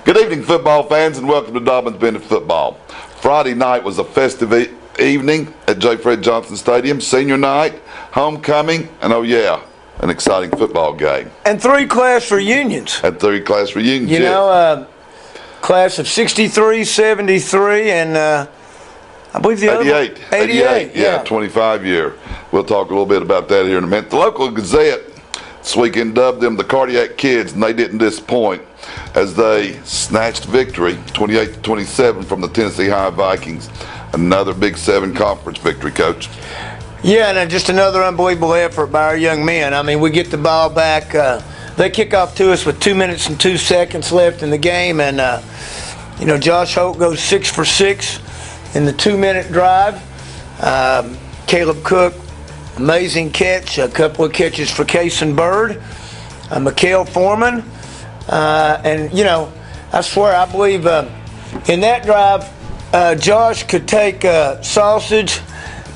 Good evening, football fans, and welcome to Dobbins Bennett Football. Friday night was a festive evening at J. Fred Johnson Stadium. Senior night, homecoming, and oh yeah, an exciting football game. And 3 class reunions. Had 3 class reunions. You know, class of 63, 73, and I believe the 88. other 88. Yeah, 25 year. We'll talk a little bit about that here in a minute. The local Gazette this weekend dubbed them the Cardiac Kids, and they didn't disappoint as they snatched victory 28-27 from the Tennessee High Vikings. Another Big 7 conference victory, Coach. Yeah, and just another unbelievable effort by our young men. I mean, we get the ball back. They kick off to us with 2 minutes and 2 seconds left in the game, and Josh Holt goes 6 for 6 in the 2-minute drive. Caleb Cook, amazing catch, a couple of catches for Kason Bird, Mikael Foreman, and I swear, I believe in that drive, Josh could take sausage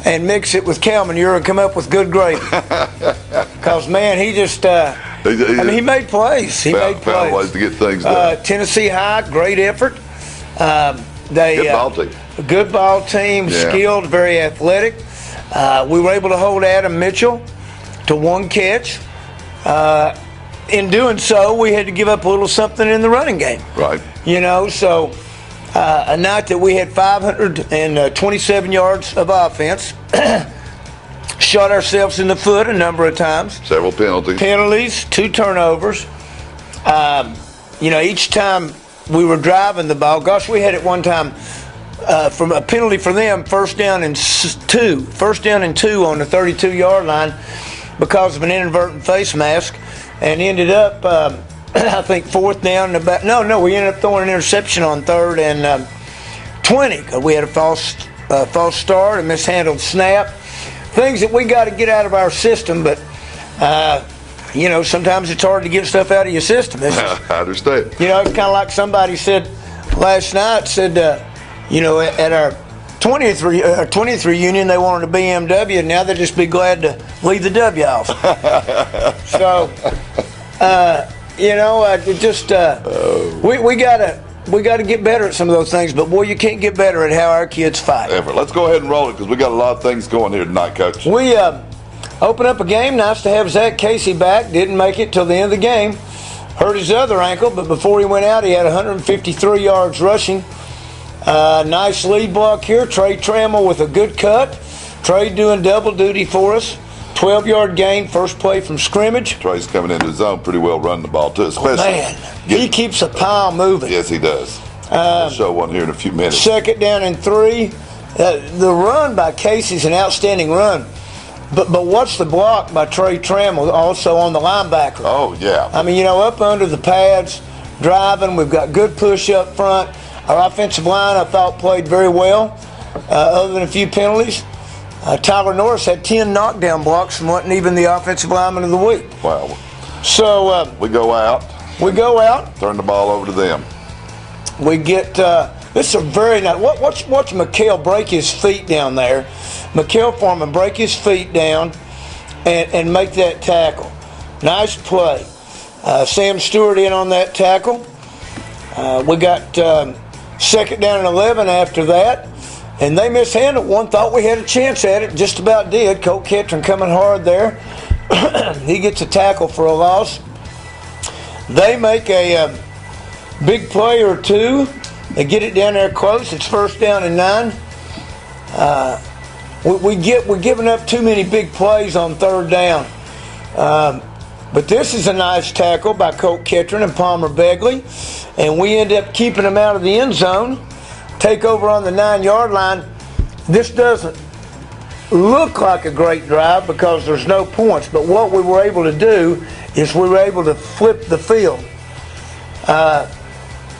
and mix it with cow manure and come up with good gravy. Because, man, he just, he made plays. He made found ways to get things done. Tennessee High, great effort. Good ball team. Good ball team, skilled, very athletic. We were able to hold Adam Mitchell to 1 catch. In doing so, we had to give up a little something in the running game. Right. So a night that we had 527 yards of offense, shot ourselves in the foot a number of times. Several penalties. 2 turnovers. Each time we were driving the ball, gosh, we had it one time from a penalty for them, first down and 2 on the 32-yard line because of an inadvertent face mask, and ended up, I think, 4th down and about. No, we ended up throwing an interception on 3rd and 20. We had a false start, a mishandled snap, things that we got to get out of our system. But sometimes it's hard to get stuff out of your system. I understand. It's kind of like somebody said last night. At our 20th reunion, they wanted a BMW, and now they'd just be glad to leave the W off. So, we got to get better at some of those things. But boy, you can't get better at how our kids fight. Ever. Let's go ahead and roll it because we got a lot of things going here tonight, Coach. We open up a game. Nice to have Zach Casey back. Didn't make it till the end of the game. Hurt his other ankle, but before he went out, he had 153 yards rushing. Nice lead block here. Trey Trammell with a good cut. Trey doing double duty for us. 12-yard gain, first play from scrimmage. Trey's coming into his zone pretty well running the ball, too. He keeps the pile moving. Yes, he does. We'll show one here in a few minutes. 2nd down and 3. The run by Casey's an outstanding run. But watch the block by Trey Trammell also on the linebacker. Oh, yeah. I mean, up under the pads, driving. We've got good push up front. Our offensive line, I thought, played very well, other than a few penalties. Tyler Norris had 10 knockdown blocks and wasn't even the offensive lineman of the week. Wow. So we go out. Turn the ball over to them. We get this is a very nice. Watch Mikael break his feet down there. Mikael Foreman break his feet down and make that tackle. Nice play. Sam Stewart in on that tackle. We got 2nd down and 11 after that, and they mishandled one. Thought we had a chance at it, just about did. Colt Ketron coming hard there. He gets a tackle for a loss. They make a big play or 2. They get it down there close. It's 1st down and 9. We're giving up too many big plays on 3rd down. But this is a nice tackle by Colt Ketron and Palmer Begley. And we end up keeping them out of the end zone. Take over on the 9-yard line. This doesn't look like a great drive because there's no points. But what we were able to do is we were able to flip the field.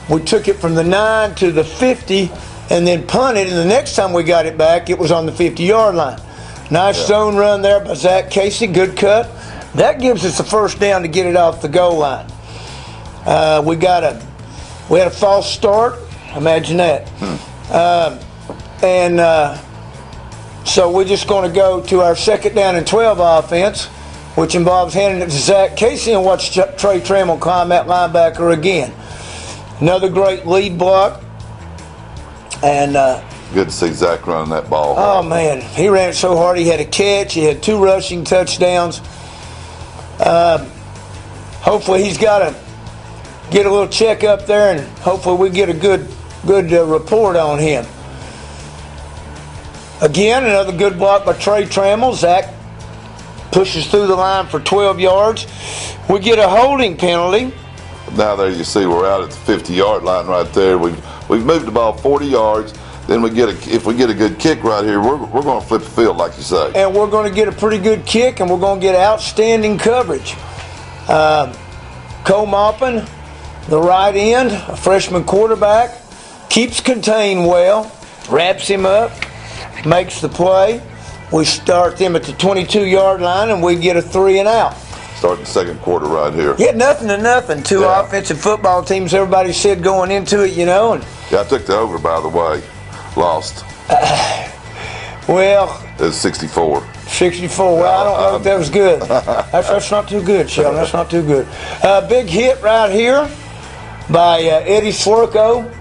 We took it from the 9 to the 50 and then punted. And the next time we got it back, it was on the 50-yard line. Nice zone run there by Zach Casey. Good cut. That gives us a 1st down to get it off the goal line. We had a false start. Imagine that. So we're just going to go to our 2nd down and 12 offense, which involves handing it to Zach Casey and watch Trey Trammell climb that linebacker again. Another great lead block. And Good to see Zach running that ball. oh man, he ran it so hard. He had a catch. He had 2 rushing touchdowns. Hopefully he's got to get a little check up there, and hopefully we get a good report on him. Again, another good block by Trey Trammell. Zach pushes through the line for 12 yards. We get a holding penalty. Now there you see we're out at the 50-yard line right there. We've moved the ball 40 yards. Then if we get a good kick right here, we're going to flip the field like you say. And we're going to get a pretty good kick, and we're going to get outstanding coverage. Cole Maupin, the right end, a freshman quarterback, keeps contained well, wraps him up, makes the play. We start them at the 22-yard line, and we get a 3 and out. Starting the second quarter right here. Yeah, nothing to nothing. Two offensive football teams, everybody said going into it, And Yeah, I took the over, by the way. Lost. Well, it was 64. 64. Well, I don't know if that was good. That's not too good, Sheldon. That's not too good. Big hit right here by Eddie Slurko.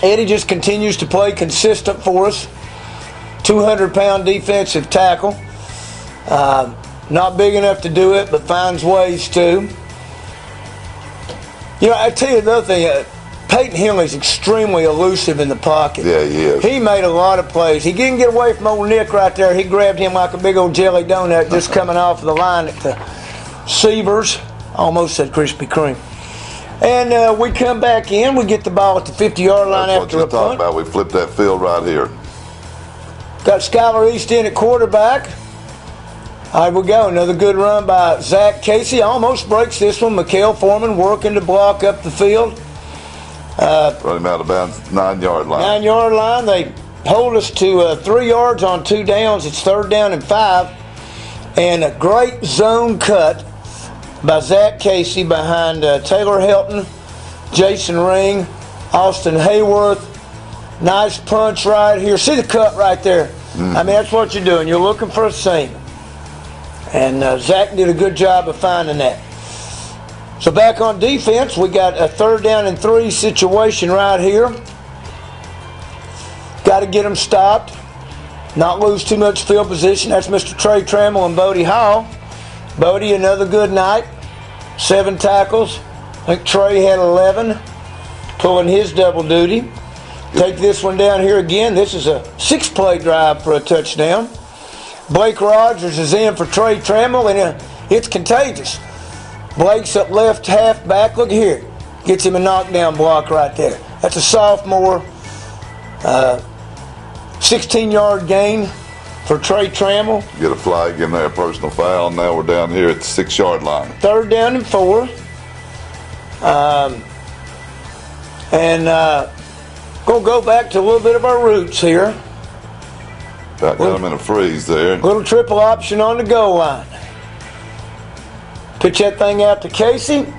Eddie just continues to play consistent for us. 200-pound defensive tackle. Not big enough to do it, but finds ways to. I tell you another thing. Peyton Henley's extremely elusive in the pocket. Yeah, he is. He made a lot of plays. He didn't get away from old Nick right there. He grabbed him like a big old jelly donut just coming off the line at the Seavers. Almost said Krispy Kreme. And we come back in. We get the ball at the 50-yard line after a punt. That's what you're talking about. We flipped that field right here. Got Skylar East in at quarterback. All right, we go. Another good run by Zach Casey. Almost breaks this one. Mikael Foreman working to block up the field. Run him out of bounds, 9-yard line. 9-yard line. They hold us to 3 yards on 2 downs. It's 3rd down and 5. And a great zone cut by Zach Casey behind Taylor Helton, Jason Ring, Austin Hayworth. Nice punch right here. See the cut right there? Mm-hmm. I mean, that's what you're doing. You're looking for a seam. And Zach did a good job of finding that. So back on defense, we got a 3rd down and 3 situation right here. Got to get them stopped. Not lose too much field position. That's Mr. Trey Trammell and Bodie Hall. Bodie, another good night. 7 tackles. I think Trey had 11. Pulling his double duty. Take this one down here again. This is a 6-play drive for a touchdown. Blake Rogers is in for Trey Trammell, and it's contagious. Blake's up left halfback. Look here. Gets him a knockdown block right there. That's a sophomore. 16-yard gain for Trey Trammell. Get a flag in there, personal foul. Now we're down here at the 6-yard line. 3rd down and 4. Going to go back to a little bit of our roots here. Got him in a freeze there. Little triple option on the goal line. Pitch that thing out to Casey.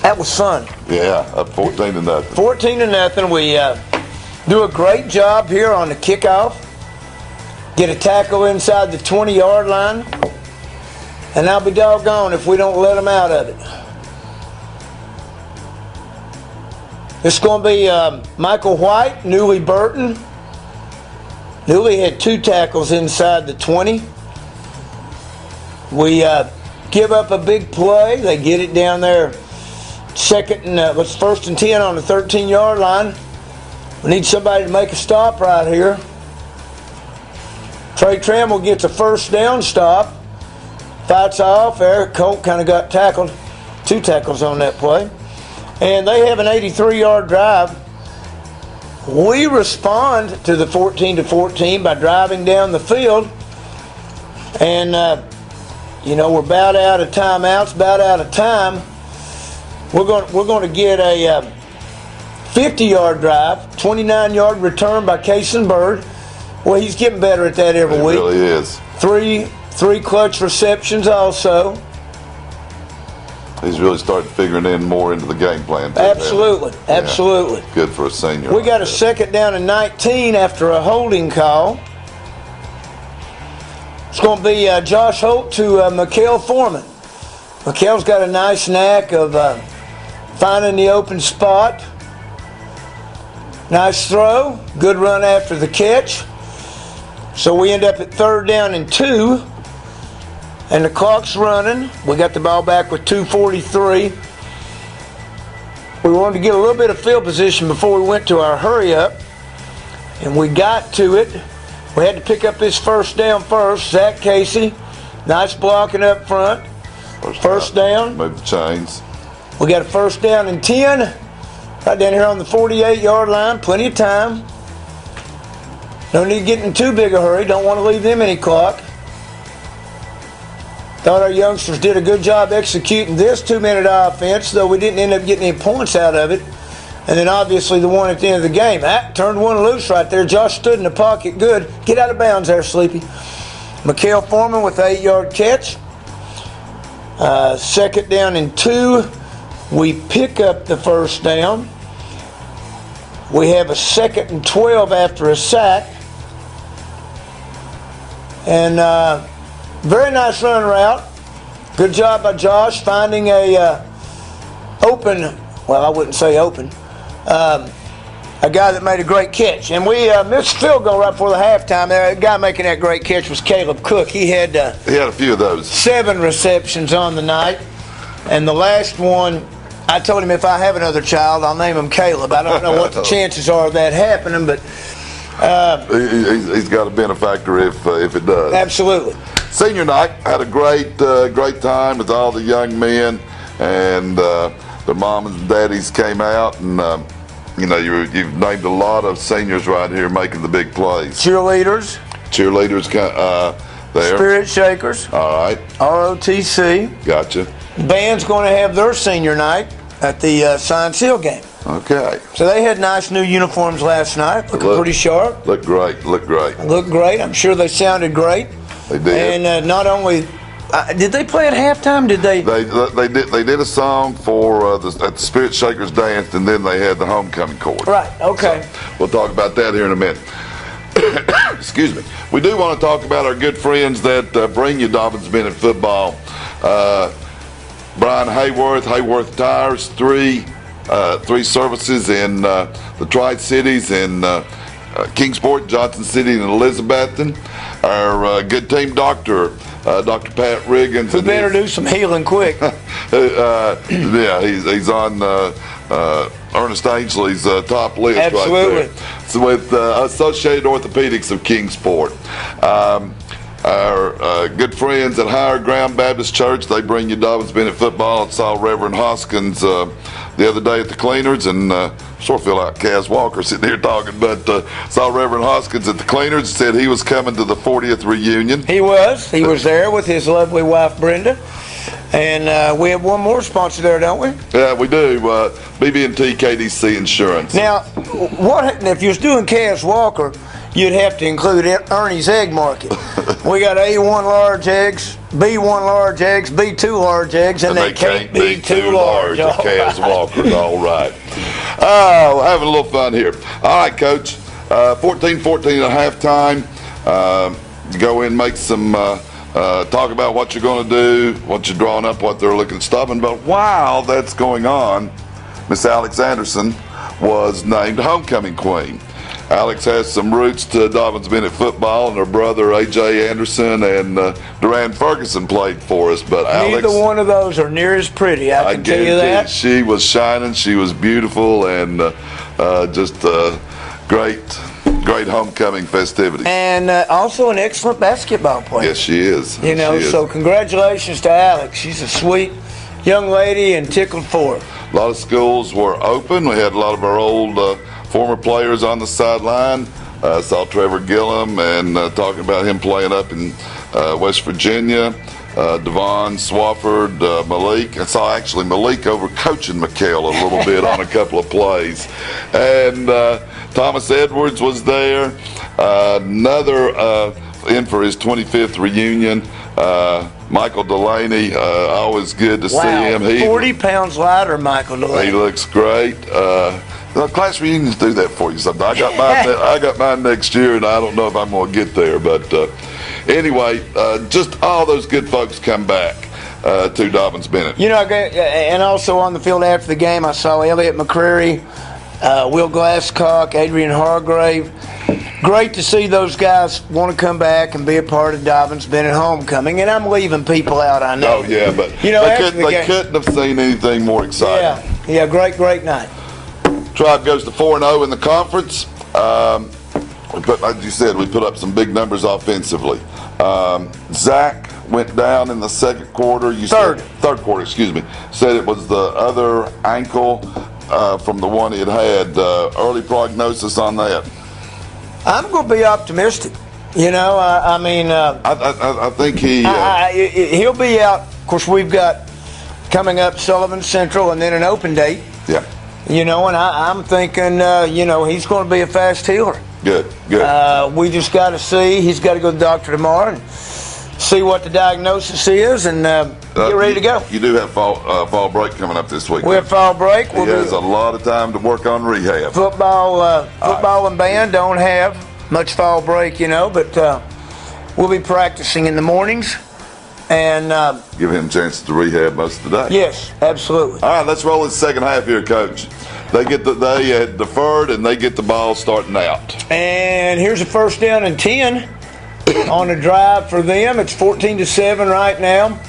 That was fun. Yeah, up 14-0. 14-0. We do a great job here on the kickoff. Get a tackle inside the 20-yard line. And I'll be doggone if we don't let them out of it. This is going to be Michael White, Newly Burton. Newly had 2 tackles inside the 20. We give up a big play. They get it down there. 1st and 10 on the 13-yard line. We need somebody to make a stop right here. Trey Trammell gets a 1st down stop. Fights off. Eric Colt kind of got tackled. 2 tackles on that play. And they have an 83-yard drive. We respond to the 14-14 by driving down the field. And, we're about out of timeouts, about out of time. We're going to get a 50-yard drive, 29-yard return by Kason Bird. Well, he's getting better at that every week. He really is. Three clutch receptions also. He's really started figuring in more into the game plan. Absolutely. Good for a senior. We got a 2nd down and 19 after a holding call. It's going to be Josh Holt to Mikael Foreman. Mikael's got a nice knack of finding the open spot. Nice throw. Good run after the catch. So we end up at 3rd down and 2. And the clock's running. We got the ball back with 2:43. We wanted to get a little bit of field position before we went to our hurry up. And we got to it. We had to pick up this 1st down first. Zach Casey, nice blocking up front. First down. Move the chains. We got a 1st down and 10. Right down here on the 48-yard line. Plenty of time. No need getting in too big a hurry. Don't want to leave them any clock. Thought our youngsters did a good job executing this 2-minute offense, though we didn't end up getting any points out of it. And then obviously the one at the end of the game. That turned one loose right there. Josh stood in the pocket. Good. Get out of bounds there, Sleepy. Mikael Foreman with an 8-yard catch. 2nd down and 2. We pick up the 1st down. We have a 2nd and 12 after a sack. And very nice run route. Good job by Josh finding a open, well, I wouldn't say open, a guy that made a great catch. And we missed a field goal right before the halftime. The guy making that great catch was Caleb Cook. He had a few of those. 7 receptions on the night. And the last one, I told him if I have another child, I'll name him Caleb. I don't know what the chances are of that happening, but he's got a benefactor if it does. Absolutely. Senior night, had a great time with all the young men, and their moms and daddies came out, and you've named a lot of seniors right here making the big plays. Cheerleaders there. Spirit Shakers. All right. ROTC. Gotcha. Band's going to have their senior night at the Science Hill game. Okay. So they had nice new uniforms last night, looking pretty sharp. Looked great. Looked great. I'm sure they sounded great. They did. And not only did they play at halftime? Did they? They did a song for at the Spirit Shakers danced, and then they had the homecoming chorus. Right. Okay. So we'll talk about that here in a minute. Excuse me. We do want to talk about our good friends that bring you Dobyns Bennett football. Brian Hayworth Tires, three services in the Tri-Cities in Kingsport, Johnson City, and Elizabethton. Our good team doctor, Dr. Pat Riggins. We better do some healing quick. Yeah, he's on Ernest Ainsley's top list. Absolutely. Right there. So with Associated Orthopedics of Kingsport. Our good friends at Higher Ground Baptist Church, they bring you Dobyns Bennett football. I saw Reverend Hoskins the other day at the cleaners, and sort of feel like Kaz Walker sitting here talking, but saw Reverend Hoskins at the cleaners and said he was coming to the 40th reunion. He was there with his lovely wife Brenda. And we have one more sponsor there, don't we? Yeah, we do. BB&T KDC Insurance. Now, what if you was doing Kaz Walker, you'd have to include Ernie's Egg Market. We got A1 large eggs, B1 large eggs, B2 large eggs, and they can't be too large. Kaz Walker, all right. Oh, having a little fun here. All right, Coach. 14-14 at halftime. Go in, make some talk about what you're going to do, what you're drawing up, what they're looking at stopping. But while that's going on, Miss Alex Anderson was named homecoming queen. Alex has some roots to Dobyns Bennett football, and her brother A.J. Anderson and Duran Ferguson played for us. But neither Alex, one of those are near as pretty, I can tell you that. She was shining, she was beautiful, and just great homecoming festivities. And also an excellent basketball player. Yes, she is. So congratulations to Alex. She's a sweet young lady and tickled for her. A lot of schools were open. We had a lot of our old former players on the sideline. Saw Trevor Gillum and talking about him playing up in West Virginia. Devon Swafford, Malik. I saw actually Malik over coaching Mikael a little bit on a couple of plays. And Thomas Edwards was there. Another in for his 25th reunion. Michael Delaney, always good to see him. 40 pounds lighter, Michael Delaney. He looks great. Class reunions do that for you sometimes. I got mine next year, and I don't know if I'm going to get there. But anyway, just all those good folks come back. to Dobbins Bennett. You know, and also on the field after the game, I saw Elliott McCreary, Will Glasscock, Adrian Hargrave. Great to see those guys want to come back and be a part of Dobbins Bennett homecoming. And I'm leaving people out, I know. Oh, yeah, but you know, they couldn't have seen anything more exciting. Yeah, great night. Tribe goes to 4-0 in the conference. But like you said, we put up some big numbers offensively. Zach went down in the second quarter. Third quarter, excuse me. Said it was the other ankle from the one he had. Early prognosis on that? I'm going to be optimistic. You know, I think he'll be out. Of course, we've got coming up Sullivan Central and then an open date. Yeah. You know, and I'm thinking, you know, he's going to be a fast healer. Good. We just got to see. He's got to go to the doctor tomorrow and see what the diagnosis is and get ready to go. You do have fall break coming up this week. We have fall break. He has a lot of time to work on rehab. Football and band don't have much fall break, you know, but we'll be practicing in the mornings and give him chances to rehab most of the day. Yes, absolutely. All right, let's roll the second half here, Coach. They deferred and they get the ball starting out. And here's a first down and 10 on a drive for them. It's 14-7 right now.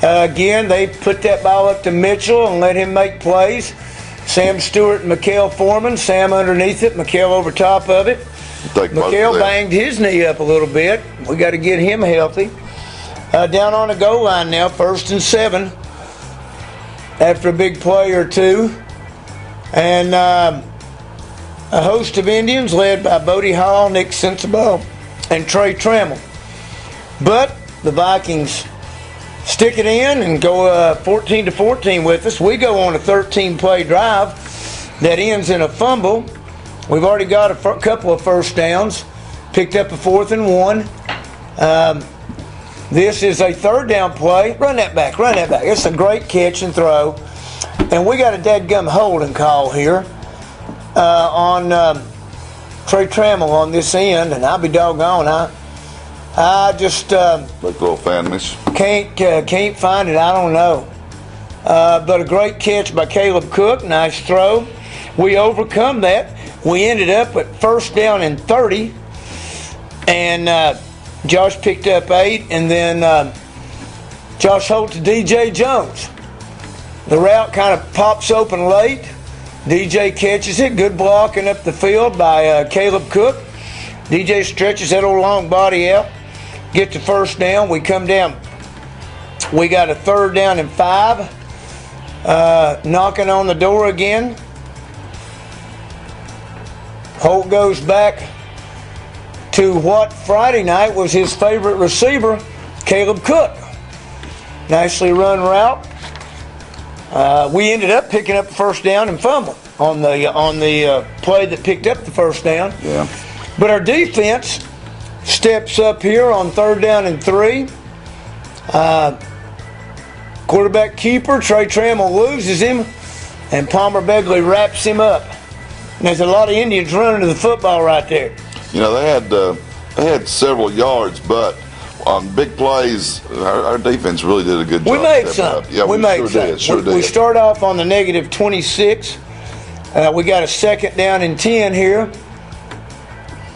Again, they put that ball up to Mitchell and let him make plays. Sam Stewart and Mikael Foreman. Sam underneath it, Mikael over top of it. Mikael banged his knee up a little bit. We got to get him healthy. Down on the goal line now, 1st and 7 after a big play or two. And a host of Indians led by Bodie Hall, Nick Sensabaugh, and Trey Trammell. But the Vikings stick it in and go 14-14 with us. We go on a 13-play drive that ends in a fumble. We've already got a couple of first downs, picked up a 4th and 1. This is a 3rd down play. Run that back. It's a great catch and throw. And we got a dadgum holding call here on Trey Trammell on this end, and I'll be doggone. I just look a little famished. Can't find it. I don't know. But a great catch by Caleb Cook. Nice throw. We overcome that. We ended up at 1st down and 30, and Josh picked up 8, and then Josh Holt to DJ Jones. The route kind of pops open late. DJ catches it. Good blocking up the field by Caleb Cook. DJ stretches that old long body out. Get the 1st down. We come down. We got a 3rd down and 5. Knocking on the door again. Holt goes back to what Friday night was his favorite receiver, Caleb Cook. Nicely run route. We ended up picking up the 1st down and fumbling on the play that picked up the 1st down. Yeah. But our defense steps up here on 3rd down and 3. Quarterback keeper Trey Trammell loses him, and Palmer Begley wraps him up. And there's a lot of Indians running to the football right there. You know, they had several yards, but on big plays, our defense really did a good job. We made some. Yeah, we made sure some. did. We start off on the negative 26. We got a 2nd down and 10 here.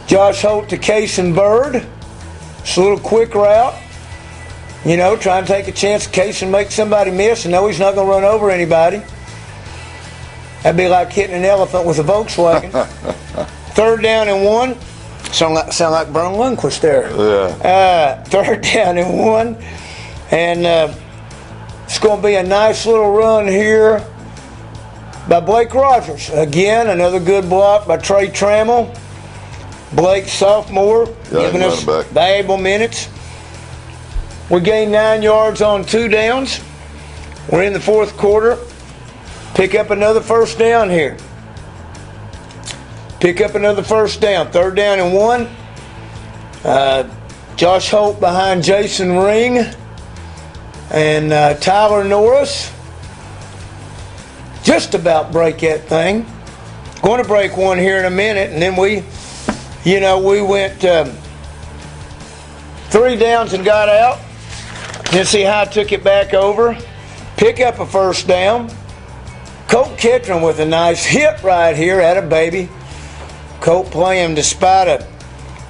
Josh Holt to Cason Bird. It's a little quick route. You know, trying to take a chance in case and make somebody miss and know he's not going to run over anybody. That'd be like hitting an elephant with a Volkswagen. 3rd down and 1. Sound like Bern Lundquist there. Yeah. 3rd down and 1. And it's going to be a nice little run here by Blake Rogers. Again, another good block by Trey Trammell. Blake, sophomore, giving us valuable minutes. We gained 9 yards on 2 downs. We're in the 4th quarter. Pick up another 1st down here. Pick up another 1st down. 3rd down and 1. Josh Holt behind Jason Ring and Tyler Norris. Just about break that thing. Going to break one here in a minute, and then we went 3 downs and got out. Tennessee High took it back over. Pick up a first down. Colt Kettering with a nice hit right here at a baby. Colt playing despite a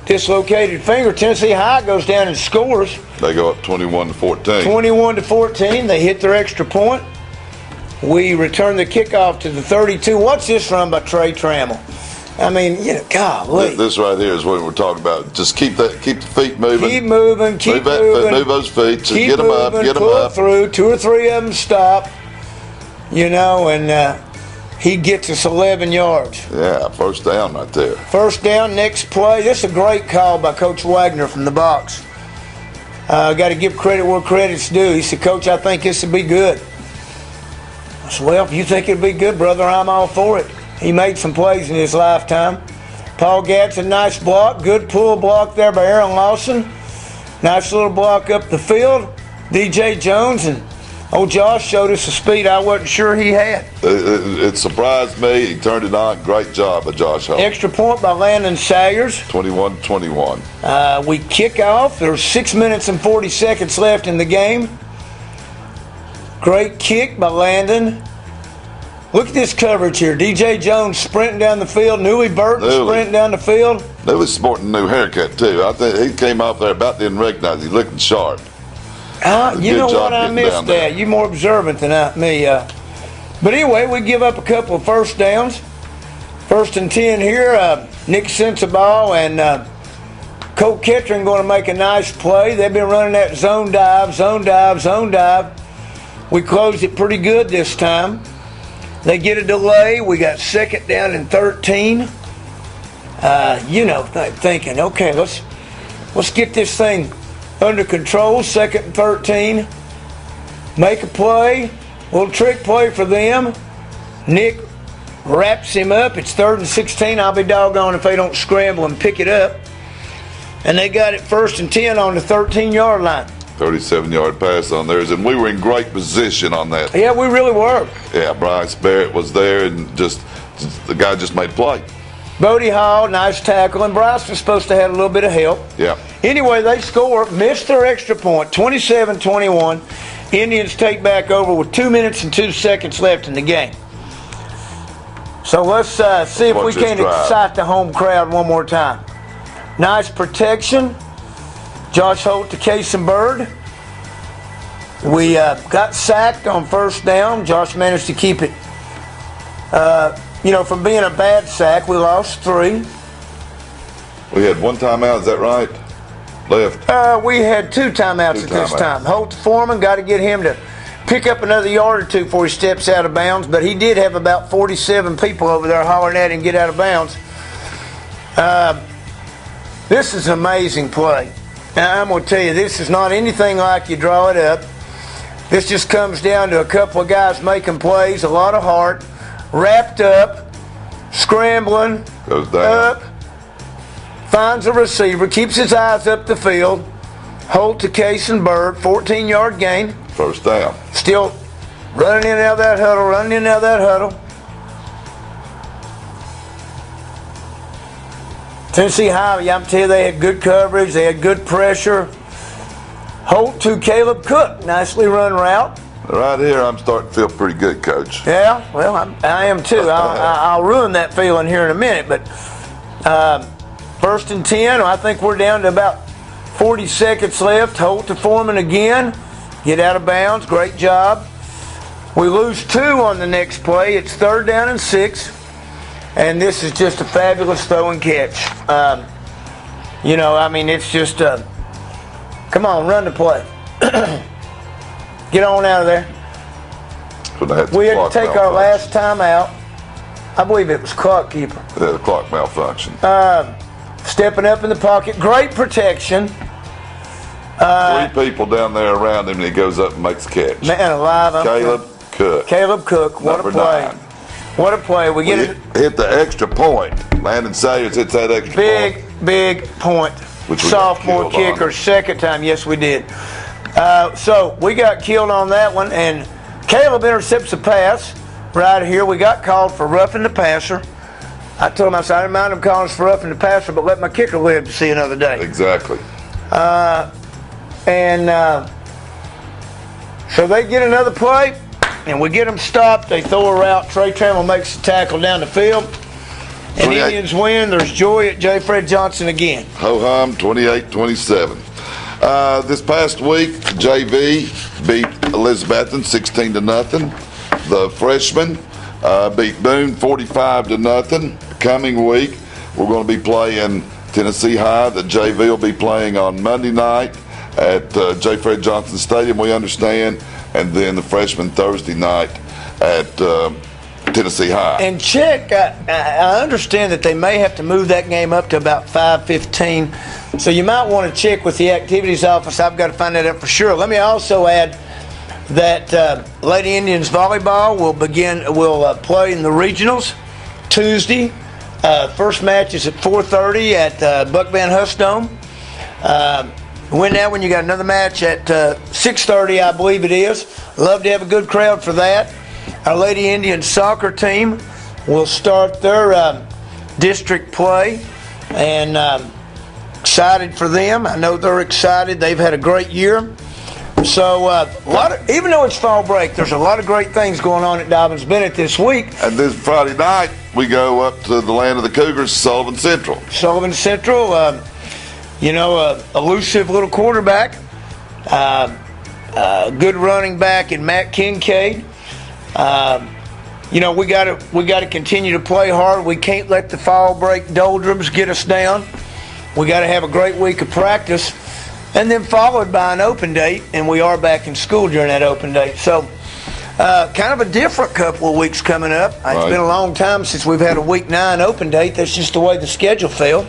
dislocated finger. Tennessee High goes down and scores. They go up 21-14. 21-14. They hit their extra point. We return the kickoff to the 32. What's this run by Trey Trammell? I mean, golly. This right here is what we're talking about. Just keep the feet moving. Keep moving, keep moving. Move those feet. Just Keep get them moving, up, get them pull up. through. 2 or 3 of them stop. And he gets us 11 yards. Yeah, first down right there. First down, next play. This is a great call by Coach Wagner from the box. Got to give credit where credit's due. He said, Coach, I think this will be good. I said, well, if you think it'll be good, brother, I'm all for it. He made some plays in his lifetime. Paul Gadsden, nice block. Good pull block there by Aaron Lawson. Nice little block up the field. DJ Jones and old Josh showed us a speed I wasn't sure he had. It surprised me. He turned it on. Great job by Josh Hope. Extra point by Landon Sayers. 21-21. We kick off. There's 6 minutes and 40 seconds left in the game. Great kick by Landon. Look at this coverage here. DJ Jones sprinting down the field. Newey Burton sprinting down the field. They was sporting a new haircut, too. I think he came out there about didn't recognize. He's looking sharp. You know what? I getting missed down that. there. You more observant than me. But anyway, we give up a couple of first downs. 1st and 10 here. Nick Sensabaugh and Colt Kettering going to make a nice play. They've been running that zone dive, zone dive, zone dive. We closed it pretty good this time. They get a delay. We got 2nd down and 13. Thinking, okay, let's get this thing under control. 2nd and 13. Make a play. Little trick play for them. Nick wraps him up. It's 3rd and 16. I'll be doggone if they don't scramble and pick it up. And they got it 1st and 10 on the 13-yard line. 37-yard pass on theirs, and we were in great position on that. Yeah, we really were. Yeah, Bryce Barrett was there, and just the guy just made a play. Bodie Hall, nice tackle, and Bryce was supposed to have a little bit of help. Yeah. Anyway, they score, missed their extra point, 27-21. Indians take back over with 2 minutes and 2 seconds left in the game. So let's see if we can excite the home crowd one more time. Nice protection. Josh Holt to Kason Bird. We got sacked on 1st down. Josh managed to keep it, from being a bad sack. We lost 3. We had 1 timeout, is that right? Left. We had 2 timeouts at this time. Holt Foreman, got to get him to pick up another yard or 2 before he steps out of bounds, but he did have about 47 people over there hollering at him get out of bounds. This is an amazing play. Now, I'm going to tell you, this is not anything like you draw it up. This just comes down to a couple of guys making plays, a lot of heart, wrapped up, scrambling, Goes down. up, finds a receiver, keeps his eyes up the field, Holt to Kason Bird, 14-yard gain. 1st down. Still running in and out of that huddle, running in and out of that huddle. Tennessee High, I'm telling you, they had good coverage. They had good pressure. Holt to Caleb Cook. Nicely run route. Right here, I'm starting to feel pretty good, Coach. Yeah, well, I am too. I'll ruin that feeling here in a minute. But 1st and 10, I think we're down to about 40 seconds left. Holt to Foreman again. Get out of bounds. Great job. We lose 2 on the next play. It's 3rd down and 6. And this is just a fabulous throw and catch. It's just, come on, run the play. Get on out of there. We had to take our last time out. I believe it was clock keeper. Yeah, the clock malfunction. Stepping up in the pocket. Great protection. 3 people down there around him, and he goes up and makes a catch. Man alive. Caleb Cook. What a play. 9. What a play. We get it. Hit the extra point. Landon Sayers hits that extra point. Big point. Which we sophomore got killed kicker, on. 2nd time. Yes, we did. So we got killed on that one, and Caleb intercepts a pass right here. We got called for roughing the passer. I told him, I said, I didn't mind him calling us for roughing the passer, but let my kicker live to see another day. Exactly. So they get another play, and we get them stopped. They throw a route. Trey Trammell makes the tackle down the field. And 28. Indians win. There's joy at J. Fred Johnson again. Ho-hum, 28-27. This past week, JV beat Elizabethton 16-0. The freshmen beat Boone 45-0. Coming week, we're going to be playing Tennessee High. The JV will be playing on Monday night at J. Fred Johnson Stadium, we understand, and then the freshmen Thursday night at Tennessee High. And check, I understand that they may have to move that game up to about 5:15. So you might want to check with the activities office. I've got to find that out for sure. Let me also add that Lady Indians volleyball will play in the regionals Tuesday. First match is at 4:30 at Buck Van Huss Dome. Win that one, you got another match at 6:30, I believe it is. Love to have a good crowd for that. Our Lady Indians soccer team will start their district play, and excited for them. I know they're excited. They've had a great year. So even though it's fall break, there's a lot of great things going on at Dobyns Bennett this week. And this Friday night, we go up to the land of the Cougars, Sullivan Central. Sullivan Central, elusive little quarterback, good running back in Matt Kincaid. We got to continue to play hard. We can't let the fall break doldrums get us down. We got to have a great week of practice, and then followed by an open date, and we are back in school during that open date. So kind of a different couple of weeks coming up. It's been a long time since we've had a week 9 open date. That's just the way the schedule fell.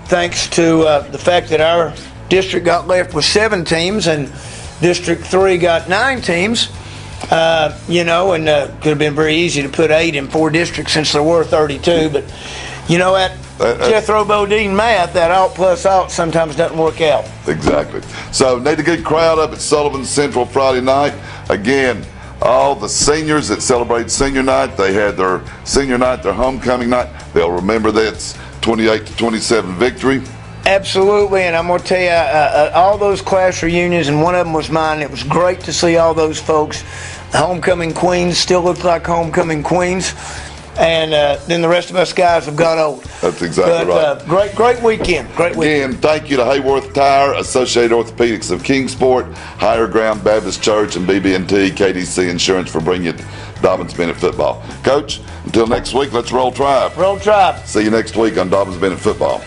Thanks to the fact that our district got left with 7 teams and District 3 got 9 teams. And could have been very easy to put 8 in 4 districts since there were 32. But, at Jethro Bodine math, that alt plus alt sometimes doesn't work out. Exactly. So need a good crowd up at Sullivan Central Friday night. Again, all the seniors that celebrate senior night, they had their senior night, their homecoming night. They'll remember that's 28-27 victory. Absolutely, and I'm going to tell you, all those class reunions, and one of them was mine. It was great to see all those folks. The homecoming queens still look like homecoming queens, and then the rest of us guys have got old. That's exactly right. Great weekend. Great weekend. Again, thank you to Hayworth Tire, Associated Orthopedics of Kingsport, Higher Ground Baptist Church, and BB&T KDC Insurance for bringing you Dobyns Bennett football. Coach, until next week, let's roll Tribe. Roll Tribe. See you next week on Dobyns Bennett football.